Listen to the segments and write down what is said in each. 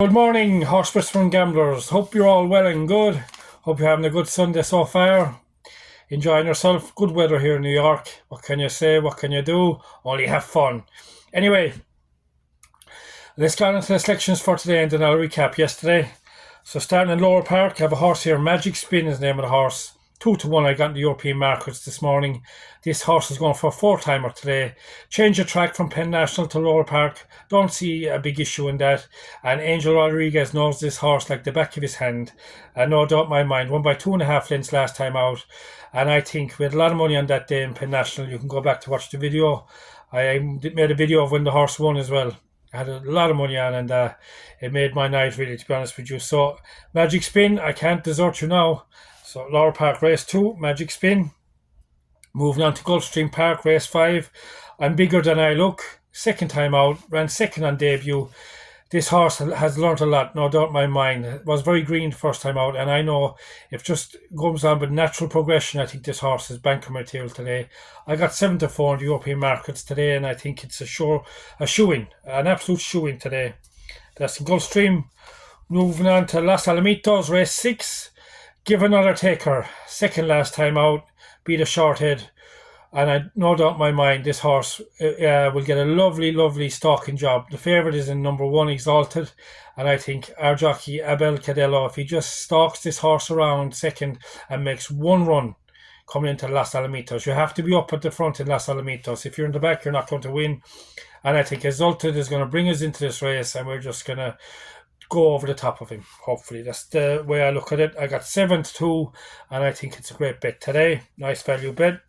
Good morning, horse whisperer gamblers. Hope you're all well and good. Hope you're having a good Sunday so far. Enjoying yourself. Good weather here in New York. What can you say? What can you do? Only have fun. Anyway, let's get into the selections for today and then I'll recap yesterday. So starting in Lower Park, I have a horse here. Magic Spin is the name of the horse. 2-1 I got in the European markets this morning. This horse is going for a four-timer today. Change the track from Penn National to Lower Park. Don't see a big issue in that. And Angel Rodriguez knows this horse like the back of his hand. No doubt in my mind. Won by 2.5 lengths last time out. And I think we had a lot of money on that day in Penn National. You can go back to watch the video. I made a video of when the horse won as well. I had a lot of money on and it made my night really, to be honest with you. So Magic Spin, I can't desert you now. So Lower Park Race 2, Magic Spin. Moving on to Gulfstream Park Race 5. I'm bigger than I look. Second time out, ran second on debut. This horse has learnt a lot, no doubt in my mind. It was very green first time out, and I know if just goes on with natural progression, I think this horse is banker material today. I got 7-4 in the European markets today, and I think it's a shoe-in, an absolute shoe-in today. That's in Gulfstream. Moving on to Los Alamitos Race 6. Give Another Taker, second last time out, beat a short head. And I no doubt in my mind this horse will get a lovely stalking job. The favourite is in number 1, Exalted. And I think our jockey, Abel Cadello, if he just stalks this horse around second and makes one run coming into Los Alamitos, you have to be up at the front in Los Alamitos. If you're in the back, you're not going to win. And I think Exalted is going to bring us into this race and we're just going to go over the top of him, hopefully. That's the way I look at it. I got 7-2 and I think it's a great bet today. Nice value bet.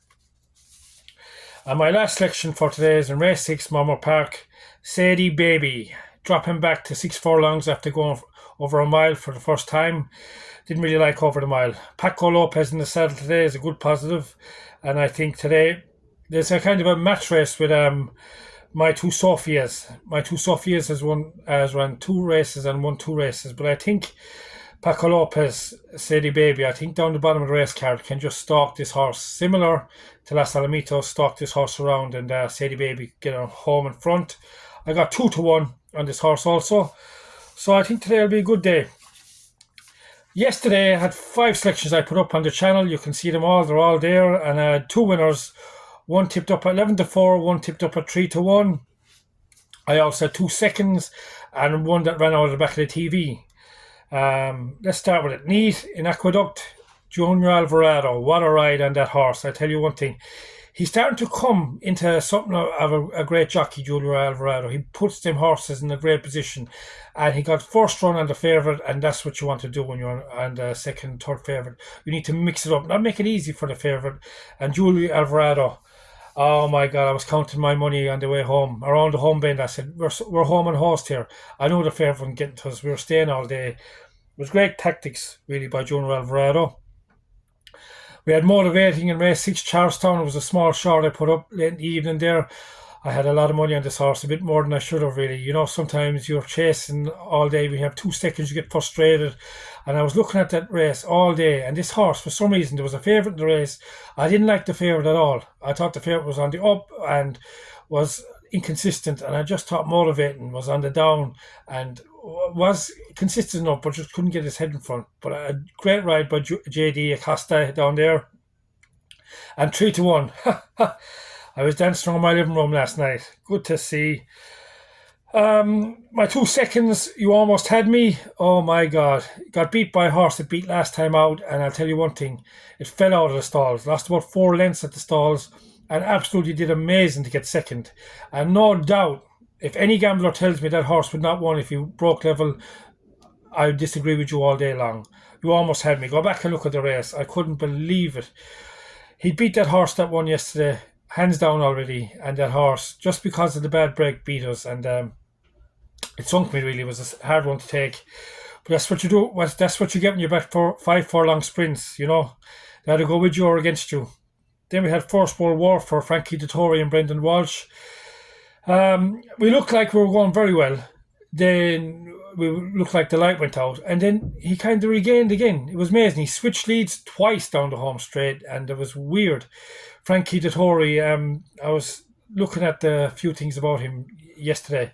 And my last selection for today is in Race 6, Monmore Park. Sadie Baby. Dropping back to 6 furlongs after going over a mile for the first time. Didn't really like over the mile. Paco Lopez in the saddle today is a good positive. And I think today there's a kind of a match race with my two Sophias. My two Sophias has run 2 races and won 2 races. But I think Paco Lopez, Sadie Baby, I think down the bottom of the race card can just stalk this horse. Similar to Los Alamitos, stalk this horse around and Sadie Baby get her home in front. I got 2-1 on this horse also. So I think today will be a good day. Yesterday I had 5 selections I put up on the channel. You can see them all. They're all there. And I had 2 winners. One tipped up at 11-4, one tipped up at 3-1. I also had 2 seconds and one that ran out of the back of the TV. Let's start with it. Neat in Aqueduct, Junior Alvarado. What a ride on that horse. I tell you one thing. He's starting to come into something of a great jockey, Junior Alvarado. He puts them horses in a great position. And he got first run on the favourite, and that's what you want to do when you're on the second, third favourite. You need to mix it up, not make it easy for the favourite. And Junior Alvarado, oh my God, I was counting my money on the way home. Around the home bend, I said, we're home and host here. I know the favourite wasn't getting to us. We were staying all day. It was great tactics, really, by Junior Alvarado. We had motivating in race 6, Charlestown. It was a small short I put up late in the evening there. I had a lot of money on this horse, a bit more than I should have, really. You know, sometimes you're chasing all day. We have 2 seconds, you get frustrated. And I was looking at that race all day. And this horse, for some reason, there was a favourite in the race. I didn't like the favourite at all. I thought the favourite was on the up and was inconsistent. And I just thought motivating was on the down and was consistent enough, but just couldn't get his head in front. But a great ride by JD Acosta down there. And 3-1. I was dancing around my living room last night. Good to see. My 2 seconds, you almost had me. Oh my God. Got beat by a horse that beat last time out. And I'll tell you one thing. It fell out of the stalls. Lost about 4 lengths at the stalls. And absolutely did amazing to get second. And no doubt, if any gambler tells me that horse would not win if he broke level, I disagree with you all day long. You almost had me. Go back and look at the race. I couldn't believe it. He beat that horse that won yesterday, hands down already. And that horse, just because of the bad break, beat us. And it sunk me, really. It was a hard one to take. But that's what you do. That's what you get when you bet for 5 furlong sprints, you know. They either go with you or against you. Then we had First World War for Frankie Dettori and Brendan Walsh. We looked like we were going very well. Then we looked like the light went out. And then he kind of regained again. It was amazing. He switched leads twice down the home straight, and it was weird. Frankie Dettori, I was looking at a few things about him yesterday.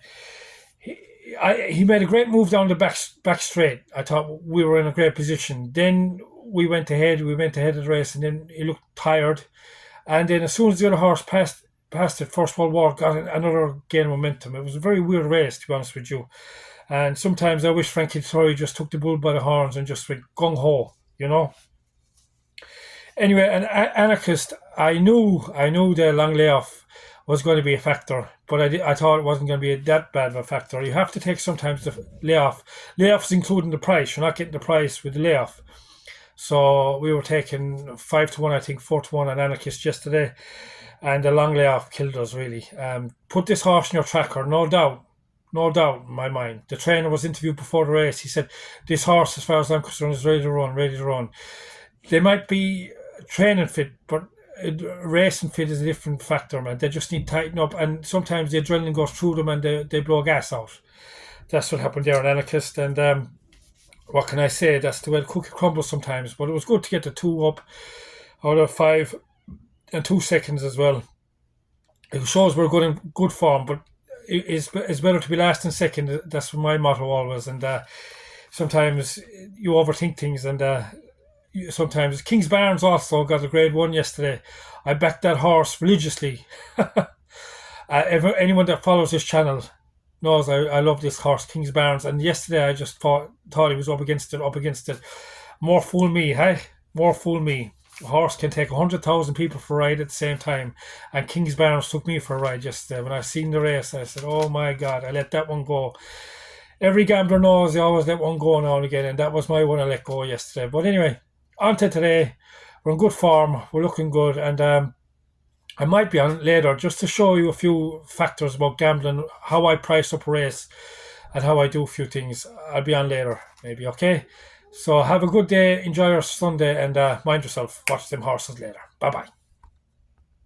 he made a great move down the back straight. I thought we were in a great position. Then we went ahead. We went ahead of the race, and then he looked tired. And then as soon as the other horse passed it, First World War got another gain of momentum. It was a very weird race, to be honest with you. And sometimes I wish Frankie Dettori just took the bull by the horns and just went gung ho, you know. Anyway, an Anarchist, I knew the long layoff was going to be a factor, but I thought it wasn't going to be that bad of a factor. You have to take sometimes the layoff. Layoffs including the price. You're not getting the price with the layoff. So we were taking 5-1, I think 4-1 on Anarchist yesterday, and the long layoff killed us really. Put this horse in your tracker, no doubt. No doubt in my mind. The trainer was interviewed before the race. He said, this horse, as far as I'm concerned, is ready to run, ready to run. They might be training fit, but racing fit is a different factor, man. They just need to tighten up, and sometimes the adrenaline goes through them and they blow gas out. That's what happened there on Anarchist, and what can I say? That's the way the cookie crumbles sometimes. But it was good to get the 2 up out of 5 and 2 seconds as well. It shows we're good in good form, but it's better to be last and second. That's my motto always. And sometimes you overthink things, and sometimes Kings Barnes also got a grade 1 yesterday. I backed that horse religiously. Anyone that follows this channel knows I love this horse, Kings Barnes. And yesterday I just thought he was up against it. More fool me, hey? More fool me. A horse can take 100,000 people for a ride at the same time. And Kings Barnes took me for a ride yesterday. When I seen the race, I said, oh my God, I let that one go. Every gambler knows they always let one go now and again, and that was my one I let go yesterday. But anyway, on to today. We're in good form. We're looking good. And I might be on later just to show you a few factors about gambling, how I price up a race and how I do a few things. I'll be on later, maybe, okay? So have a good day, enjoy your Sunday, and mind yourself. Watch them horses later. Bye-bye.